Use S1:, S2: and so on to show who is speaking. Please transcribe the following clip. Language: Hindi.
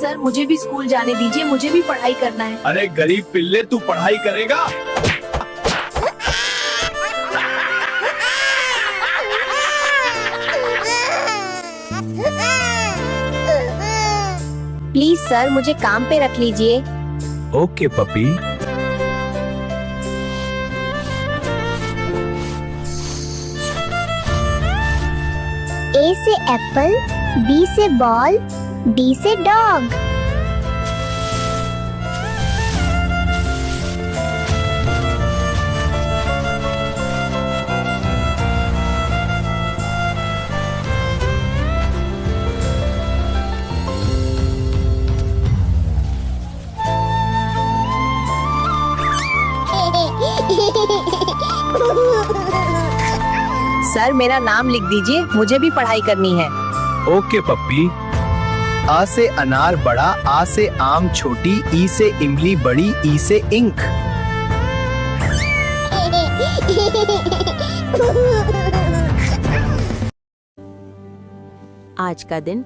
S1: सर मुझे भी स्कूल जाने दीजिए, मुझे भी पढ़ाई करना है।
S2: अरे गरीब पिल्ले, तू पढ़ाई करेगा?
S3: प्लीज सर मुझे काम पे रख लीजिए।
S2: Okay puppy.
S3: ए से एप्पल, बी से बॉल, डी से डॉग।
S1: सर मेरा नाम लिख दीजिए, मुझे भी पढ़ाई करनी है।
S2: ओके पप्पी। आ से अनार बड़ा, आ से आम छोटी, ई से इमली बड़ी, ई से इंक।
S4: आज का दिन